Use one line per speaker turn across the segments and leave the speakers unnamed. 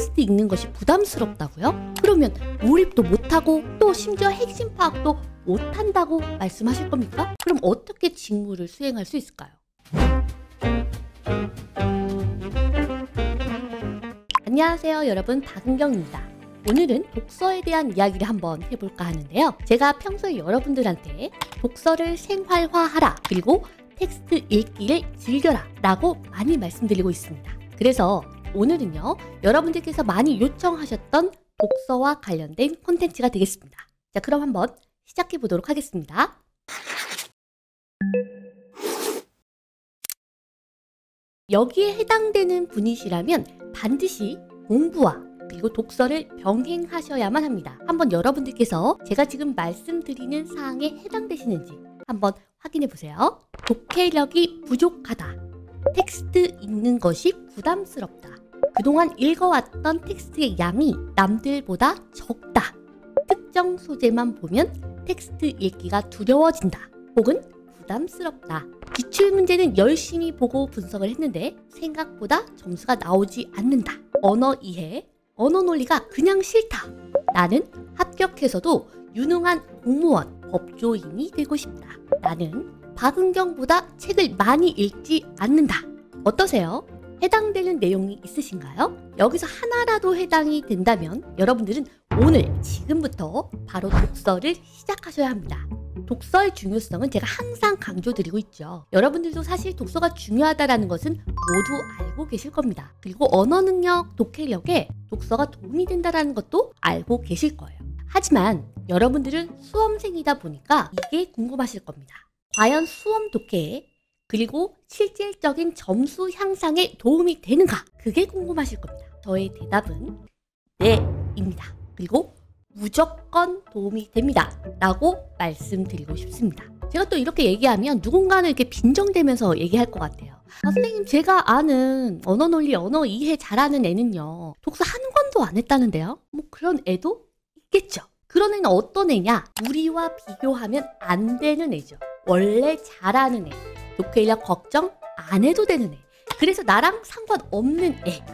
텍스트 읽는 것이 부담스럽다고요? 그러면 몰입도 못하고 또 심지어 핵심 파악도 못한다고 말씀하실 겁니까? 그럼 어떻게 직무를 수행할 수 있을까요? 안녕하세요 여러분, 박은경입니다. 오늘은 독서에 대한 이야기를 한번 해볼까 하는데요. 제가 평소에 여러분들한테 독서를 생활화하라, 그리고 텍스트 읽기를 즐겨라 라고 많이 말씀드리고 있습니다. 그래서 오늘은요, 여러분들께서 많이 요청하셨던 독서와 관련된 콘텐츠가 되겠습니다. 자, 그럼 한번 시작해 보도록 하겠습니다. 여기에 해당되는 분이시라면 반드시 공부와 그리고 독서를 병행하셔야만 합니다. 한번 여러분들께서 제가 지금 말씀드리는 사항에 해당되시는지 한번 확인해 보세요. 독해력이 부족하다. 텍스트 읽는 것이 부담스럽다. 그동안 읽어왔던 텍스트의 양이 남들보다 적다. 특정 소재만 보면 텍스트 읽기가 두려워진다. 혹은 부담스럽다. 기출문제는 열심히 보고 분석을 했는데 생각보다 점수가 나오지 않는다. 언어 이해, 언어 논리가 그냥 싫다. 나는 합격해서도 유능한 공무원, 법조인이 되고 싶다. 나는 박은경보다 책을 많이 읽지 않는다. 어떠세요? 해당되는 내용이 있으신가요? 여기서 하나라도 해당이 된다면 여러분들은 오늘 지금부터 바로 독서를 시작하셔야 합니다. 독서의 중요성은 제가 항상 강조드리고 있죠. 여러분들도 사실 독서가 중요하다는 것은 모두 알고 계실 겁니다. 그리고 언어 능력, 독해력에 독서가 도움이 된다는 것도 알고 계실 거예요. 하지만 여러분들은 수험생이다 보니까 이게 궁금하실 겁니다. 과연 수험 독해에 그리고 실질적인 점수 향상에 도움이 되는가? 그게 궁금하실 겁니다. 저의 대답은 네입니다. 그리고 무조건 도움이 됩니다 라고 말씀드리고 싶습니다. 제가 또 이렇게 얘기하면 누군가는 이렇게 빈정대면서 얘기할 것 같아요. 선생님, 제가 아는 언어 논리, 언어 이해 잘하는 애는요, 독서 한 권도 안 했다는데요? 뭐 그런 애도 있겠죠. 그런 애는 어떤 애냐? 우리와 비교하면 안 되는 애죠. 원래 잘하는 애. 독해력 걱정 안 해도 되는 애. 그래서 나랑 상관없는 애.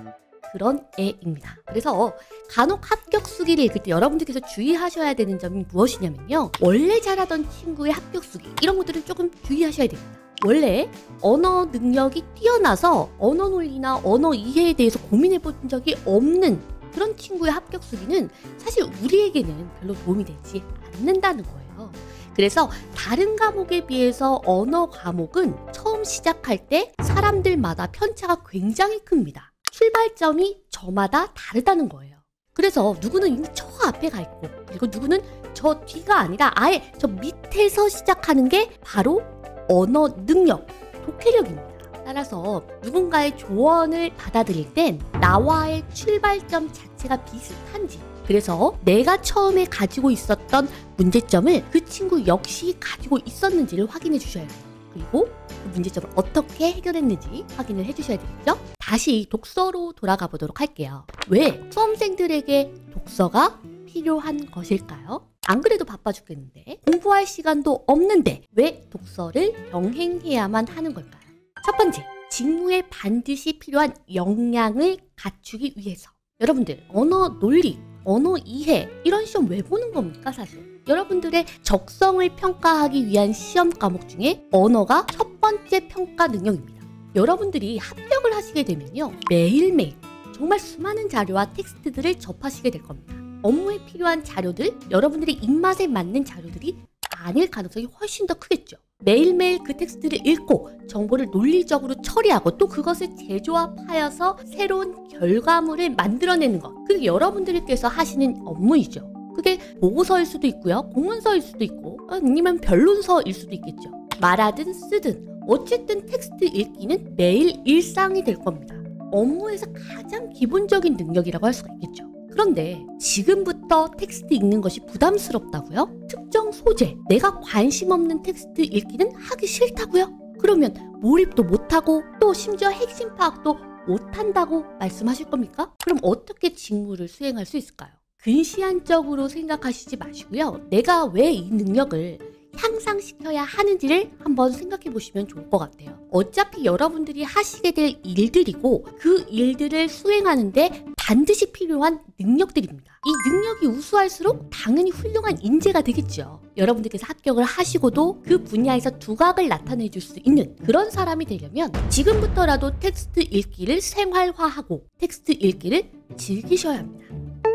그런 애입니다. 그래서 간혹 합격 수기를 읽을 때 여러분들께서 주의하셔야 되는 점이 무엇이냐면요, 원래 잘하던 친구의 합격 수기, 이런 것들은 조금 주의하셔야 됩니다. 원래 언어 능력이 뛰어나서 언어 논리나 언어 이해에 대해서 고민해 본 적이 없는 그런 친구의 합격 수기는 사실 우리에게는 별로 도움이 되지 않는다는 거예요. 그래서 다른 과목에 비해서 언어 과목은 처음 시작할 때 사람들마다 편차가 굉장히 큽니다. 출발점이 저마다 다르다는 거예요. 그래서 누구는 이미 저 앞에 가 있고, 그리고 누구는 저 뒤가 아니라 아예 저 밑에서 시작하는 게 바로 언어 능력, 독해력입니다. 따라서 누군가의 조언을 받아들일 땐 나와의 출발점 자체가 비슷한지, 그래서 내가 처음에 가지고 있었던 문제점을 그 친구 역시 가지고 있었는지를 확인해 주셔야 돼요. 그리고 그 문제점을 어떻게 해결했는지 확인을 해주셔야 되겠죠? 다시 독서로 돌아가 보도록 할게요. 왜 수험생들에게 독서가 필요한 것일까요? 안 그래도 바빠 죽겠는데, 공부할 시간도 없는데 왜 독서를 병행해야만 하는 걸까요? 첫 번째, 직무에 반드시 필요한 역량을 갖추기 위해서. 여러분들, 언어 논리, 언어 이해, 이런 시험 왜 보는 겁니까 사실? 여러분들의 적성을 평가하기 위한 시험 과목 중에 언어가 첫 번째 평가 능력입니다. 여러분들이 합격을 하시게 되면요, 매일매일 정말 수많은 자료와 텍스트들을 접하시게 될 겁니다. 업무에 필요한 자료들, 여러분들의 입맛에 맞는 자료들이 아닐 가능성이 훨씬 더 크겠죠. 매일매일 그 텍스트를 읽고 정보를 논리적으로 처리하고 또 그것을 재조합하여서 새로운 결과물을 만들어내는 것, 그게 여러분들께서 하시는 업무이죠. 그게 보고서일 수도 있고요, 공문서일 수도 있고, 아니면 변론서일 수도 있겠죠. 말하든 쓰든 어쨌든 텍스트 읽기는 매일 일상이 될 겁니다. 업무에서 가장 기본적인 능력이라고 할 수가 있겠죠. 그런데 지금부터 텍스트 읽는 것이 부담스럽다고요? 특정 소재, 내가 관심 없는 텍스트 읽기는 하기 싫다고요? 그러면 몰입도 못하고 또 심지어 핵심 파악도 못한다고 말씀하실 겁니까? 그럼 어떻게 직무를 수행할 수 있을까요? 근시안적으로 생각하시지 마시고요. 내가 왜 이 능력을 향상시켜야 하는지를 한번 생각해 보시면 좋을 것 같아요. 어차피 여러분들이 하시게 될 일들이고 그 일들을 수행하는데 반드시 필요한 능력들입니다. 이 능력이 우수할수록 당연히 훌륭한 인재가 되겠죠. 여러분들께서 합격을 하시고도 그 분야에서 두각을 나타내 줄 수 있는 그런 사람이 되려면 지금부터라도 텍스트 읽기를 생활화하고 텍스트 읽기를 즐기셔야 합니다.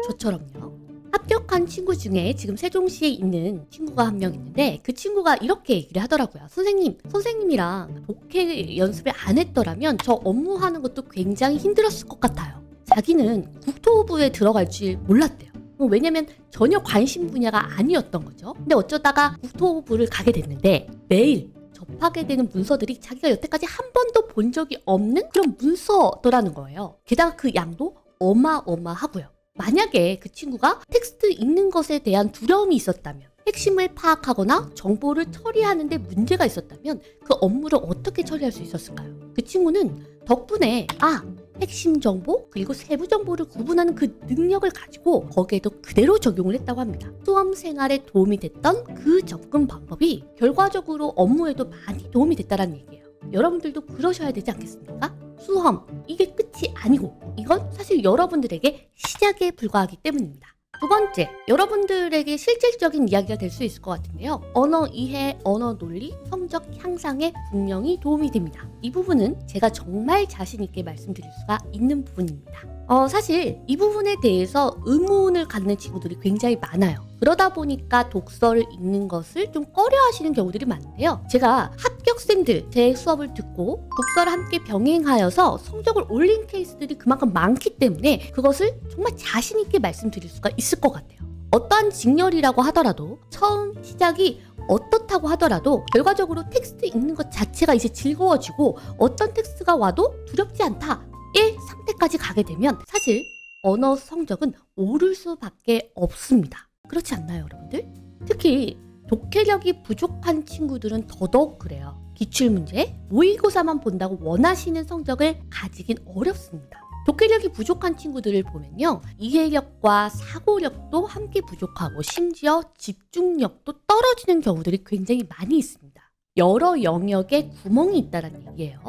저처럼요. 합격한 친구 중에 지금 세종시에 있는 친구가 한 명 있는데 그 친구가 이렇게 얘기를 하더라고요. 선생님이랑 독해 연습을 안 했더라면 저 업무하는 것도 굉장히 힘들었을 것 같아요. 자기는 국토부에 들어갈 줄 몰랐대요. 왜냐면 전혀 관심 분야가 아니었던 거죠. 근데 어쩌다가 국토부를 가게 됐는데 매일 접하게 되는 문서들이 자기가 여태까지 한 번도 본 적이 없는 그런 문서더라는 거예요. 게다가 그 양도 어마어마하고요. 만약에 그 친구가 텍스트 읽는 것에 대한 두려움이 있었다면, 핵심을 파악하거나 정보를 처리하는 데 문제가 있었다면 그 업무를 어떻게 처리할 수 있었을까요? 그 친구는 덕분에 핵심 정보 그리고 세부 정보를 구분하는 그 능력을 가지고 거기에도 그대로 적용을 했다고 합니다. 수험 생활에 도움이 됐던 그 접근 방법이 결과적으로 업무에도 많이 도움이 됐다는 얘기예요. 여러분들도 그러셔야 되지 않겠습니까? 수험, 이게 끝이 아니고 이건 사실 여러분들에게 시작에 불과하기 때문입니다. 두 번째, 여러분들에게 실질적인 이야기가 될 수 있을 것 같은데요. 언어 이해, 언어 논리, 성적 향상에 분명히 도움이 됩니다. 이 부분은 제가 정말 자신 있게 말씀드릴 수가 있는 부분입니다. 사실 이 부분에 대해서 의문을 갖는 친구들이 굉장히 많아요. 그러다 보니까 독서를 읽는 것을 좀 꺼려하시는 경우들이 많은데요. 제가 합격생들 제 수업을 듣고 독서를 함께 병행하여서 성적을 올린 케이스들이 그만큼 많기 때문에 그것을 정말 자신 있게 말씀드릴 수가 있을 것 같아요. 어떠한 직렬이라고 하더라도 처음 시작이 어떻다고 하더라도 결과적으로 텍스트 읽는 것 자체가 이제 즐거워지고 어떤 텍스트가 와도 두렵지 않다. 의 상태까지 가게 되면 사실 언어 성적은 오를 수밖에 없습니다. 그렇지 않나요, 여러분들? 특히 독해력이 부족한 친구들은 더더욱 그래요. 기출문제, 모의고사만 본다고 원하시는 성적을 가지긴 어렵습니다. 독해력이 부족한 친구들을 보면요. 이해력과 사고력도 함께 부족하고 심지어 집중력도 떨어지는 경우들이 굉장히 많이 있습니다. 여러 영역에 구멍이 있다는 얘기예요.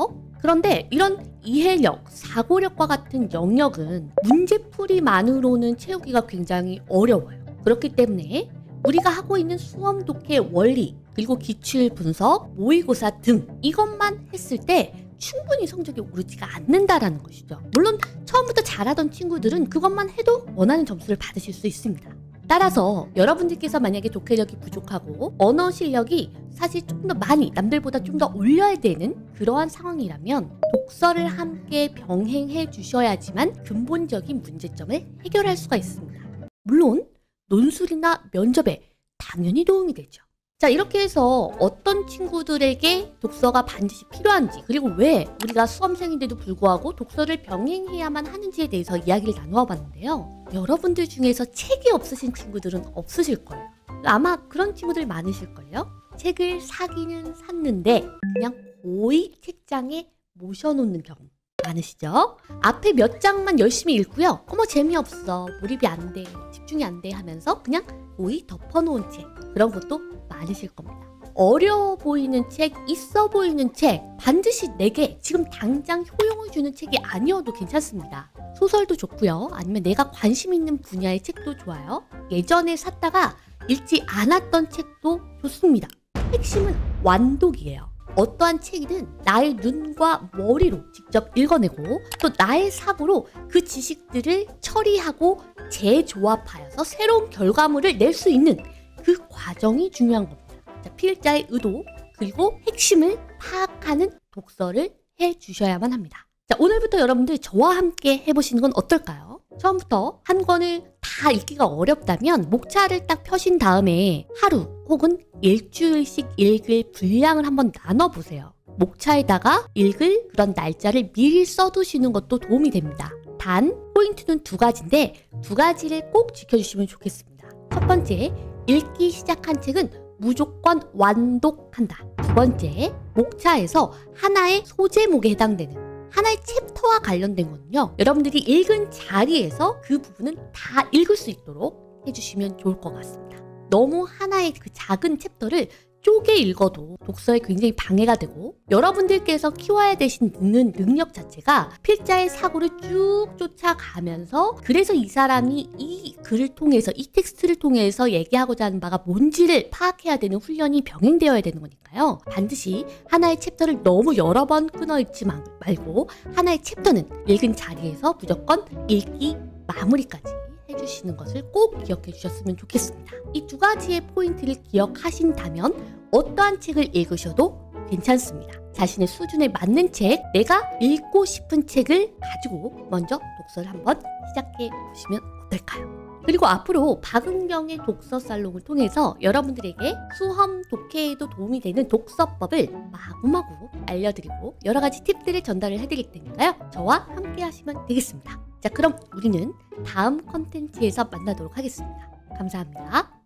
그런데 이런 이해력, 사고력과 같은 영역은 문제풀이만으로는 채우기가 굉장히 어려워요. 그렇기 때문에 우리가 하고 있는 수험 독해 원리, 그리고 기출 분석, 모의고사 등 이것만 했을 때 충분히 성적이 오르지가 않는다라는 것이죠. 물론 처음부터 잘하던 친구들은 그것만 해도 원하는 점수를 받으실 수 있습니다. 따라서 여러분들께서 만약에 독해력이 부족하고 언어 실력이 사실 조금 더 많이 남들보다 좀 더 올려야 되는 그러한 상황이라면 독서를 함께 병행해 주셔야지만 근본적인 문제점을 해결할 수가 있습니다. 물론 논술이나 면접에 당연히 도움이 되죠. 자, 이렇게 해서 어떤 친구들에게 독서가 반드시 필요한지, 그리고 왜 우리가 수험생인데도 불구하고 독서를 병행해야만 하는지에 대해서 이야기를 나누어 봤는데요. 여러분들 중에서 책이 없으신 친구들은 없으실 거예요. 아마 그런 친구들 많으실걸요? 책을 사기는 샀는데 그냥 고이 책장에 모셔놓는 경우 많으시죠? 앞에 몇 장만 열심히 읽고요. 재미없어, 몰입이 안 돼, 집중이 안 돼 하면서 그냥 고이 덮어놓은 책, 그런 것도 많으실 겁니다. 어려워 보이는 책, 있어 보이는 책 반드시 내게 지금 당장 효용을 주는 책이 아니어도 괜찮습니다. 소설도 좋고요. 아니면 내가 관심 있는 분야의 책도 좋아요. 예전에 샀다가 읽지 않았던 책도 좋습니다. 핵심은 완독이에요. 어떠한 책이든 나의 눈과 머리로 직접 읽어내고 또 나의 사고로 그 지식들을 처리하고 재조합하여서 새로운 결과물을 낼 수 있는 그 과정이 중요한 겁니다. 자, 필자의 의도 그리고 핵심을 파악하는 독서를 해주셔야만 합니다. 자, 오늘부터 여러분들 저와 함께 해보시는 건 어떨까요? 처음부터 한 권을 다 읽기가 어렵다면 목차를 딱 펴신 다음에 하루 혹은 일주일씩 읽을 분량을 한번 나눠보세요. 목차에다가 읽을 그런 날짜를 미리 써두시는 것도 도움이 됩니다. 단 포인트는 두 가지인데 두 가지를 꼭 지켜주시면 좋겠습니다. 첫 번째, 읽기 시작한 책은 무조건 완독한다. 두 번째, 목차에서 하나의 소제목에 해당되는 하나의 챕터와 관련된 거는요. 여러분들이 읽은 자리에서 그 부분은 다 읽을 수 있도록 해주시면 좋을 것 같습니다. 너무 하나의 그 작은 챕터를 쪼개 읽어도 독서에 굉장히 방해가 되고 여러분들께서 키워야 되시는 능력 자체가 필자의 사고를 쭉 쫓아가면서 그래서 이 사람이 이 글을 통해서 이 텍스트를 통해서 얘기하고자 하는 바가 뭔지를 파악해야 되는 훈련이 병행되어야 되는 거니까요. 반드시 하나의 챕터를 너무 여러 번 끊어 읽지 말고 하나의 챕터는 읽은 자리에서 무조건 읽기 마무리까지 해주시는 것을 꼭 기억해 주셨으면 좋겠습니다. 이 두 가지의 포인트를 기억하신다면 어떠한 책을 읽으셔도 괜찮습니다. 자신의 수준에 맞는 책, 내가 읽고 싶은 책을 가지고 먼저 독서를 한번 시작해 보시면 어떨까요? 그리고 앞으로 박은경의 독서 살롱을 통해서 여러분들에게 수험 독해에도 도움이 되는 독서법을 마구마구 알려드리고 여러 가지 팁들을 전달을 해드릴 테니까요. 저와 함께 하시면 되겠습니다. 자, 그럼 우리는 다음 컨텐츠에서 만나도록 하겠습니다. 감사합니다.